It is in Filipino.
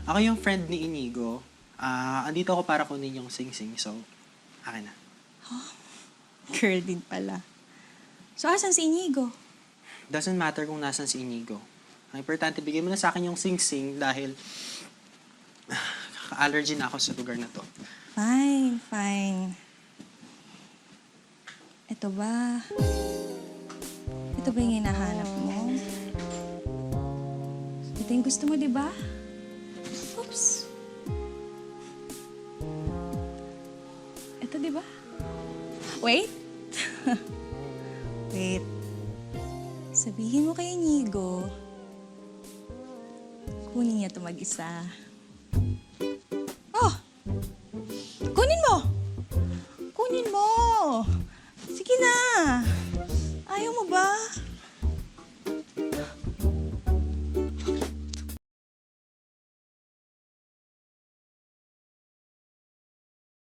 Ako yung friend ni Inigo. Andito ako para kunin yung sing-sing, so akin na. Girl din pala. So, asan si Inigo? Doesn't matter kung nasan si Inigo. Ang importante, bigay mo na sa akin yung sing-sing dahil allergy na ako sa lugar na to. Fine, fine. Ito ba? Ito ba yung hinahanap mo? Ito yung gusto mo, di ba? Oops. Ito, di ba? Wait. Wait. Sabihin mo kay Inigo, kunin niya ito mag-isa. Oh!